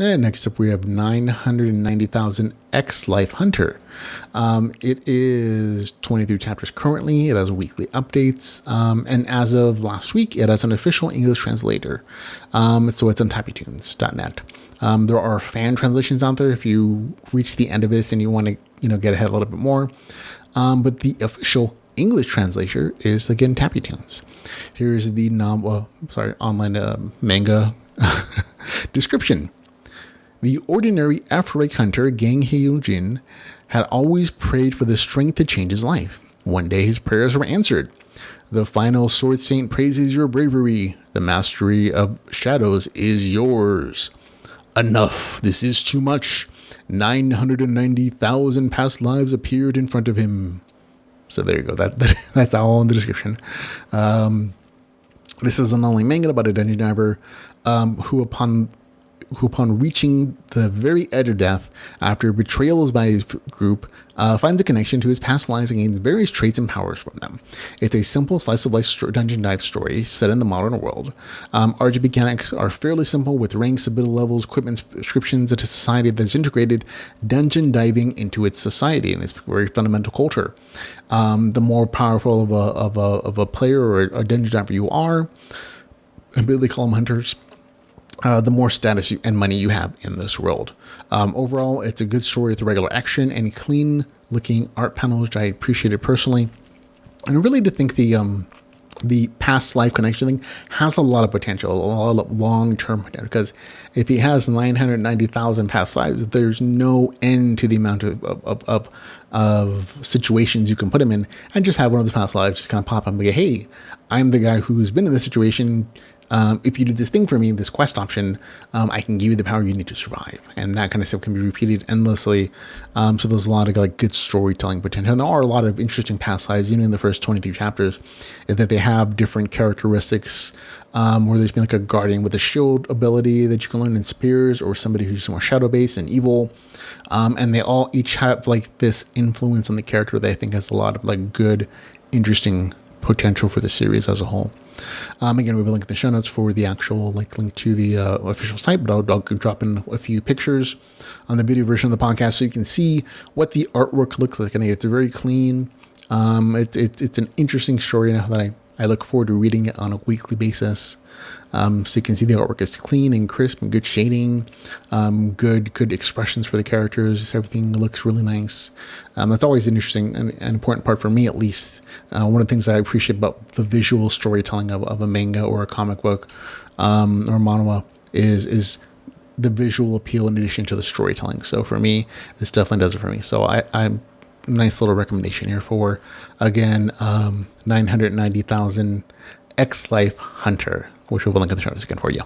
And next up, we have 990,000 X Life Hunter. It is 23 chapters currently. It has weekly updates. And as of last week, it has an official English translator. So it's on tappytunes.net. There are fan translations out there if you reach the end of this and you want to, get ahead a little bit more. But the official English translator is, again, TappyTunes. Here's the online manga description. The ordinary athletic hunter HyeonJoon had always prayed for the strength to change his life. One day his prayers were answered. The final sword saint praises your bravery. The mastery of shadows is yours. Enough. This is too much. 990,000 past lives appeared in front of him. So there you go. That's all in the description. This is an online manga about a dungeon diver who upon reaching the very edge of death after betrayals by his group, finds a connection to his past lives and gains various traits and powers from them. It's a simple slice-of-life dungeon dive story set in the modern world. RGB mechanics are fairly simple with ranks, ability levels, equipment, descriptions, and a society that's integrated dungeon diving into its society and its very fundamental culture. The more powerful of a player or a dungeon diver you are, ability column hunters, the more status and money you have in this world. Overall, it's a good story with regular action and clean looking art panels, which I appreciated personally. And I really do think the past life connection thing has a lot of potential, a lot of long-term potential, because if he has 990,000 past lives, there's no end to the amount of situations you can put him in, and just have one of those past lives just kind of pop up and be, hey, I'm the guy who's been in this situation. If you do this thing for me, this quest option, I can give you the power you need to survive. And that kind of stuff can be repeated endlessly. So there's a lot of good storytelling potential. And there are a lot of interesting past lives, in the first 23 chapters, that they have different characteristics, where there's been a guardian with a shield ability that you can learn in spears, or somebody who's more shadow-based and evil. And they all each have this influence on the character that I think has a lot of good, interesting potential for the series as a whole. Again, we will link in the show notes for the actual link to the official site, but I'll drop in a few pictures on the video version of the podcast so you can see what the artwork looks like. And it's very clean. It's an interesting story that I look forward to reading it on a weekly basis. So you can see the artwork is clean and crisp and good shading, good expressions for the characters. Everything looks really nice. That's always an interesting and important part for me, at least. One of the things that I appreciate about the visual storytelling of a manga or a comic book or manhwa is the visual appeal in addition to the storytelling. So for me, this definitely does it for me. So I'm nice little recommendation here for, again, 990,000 X Life Hunter, which we will link in the show notes again for you.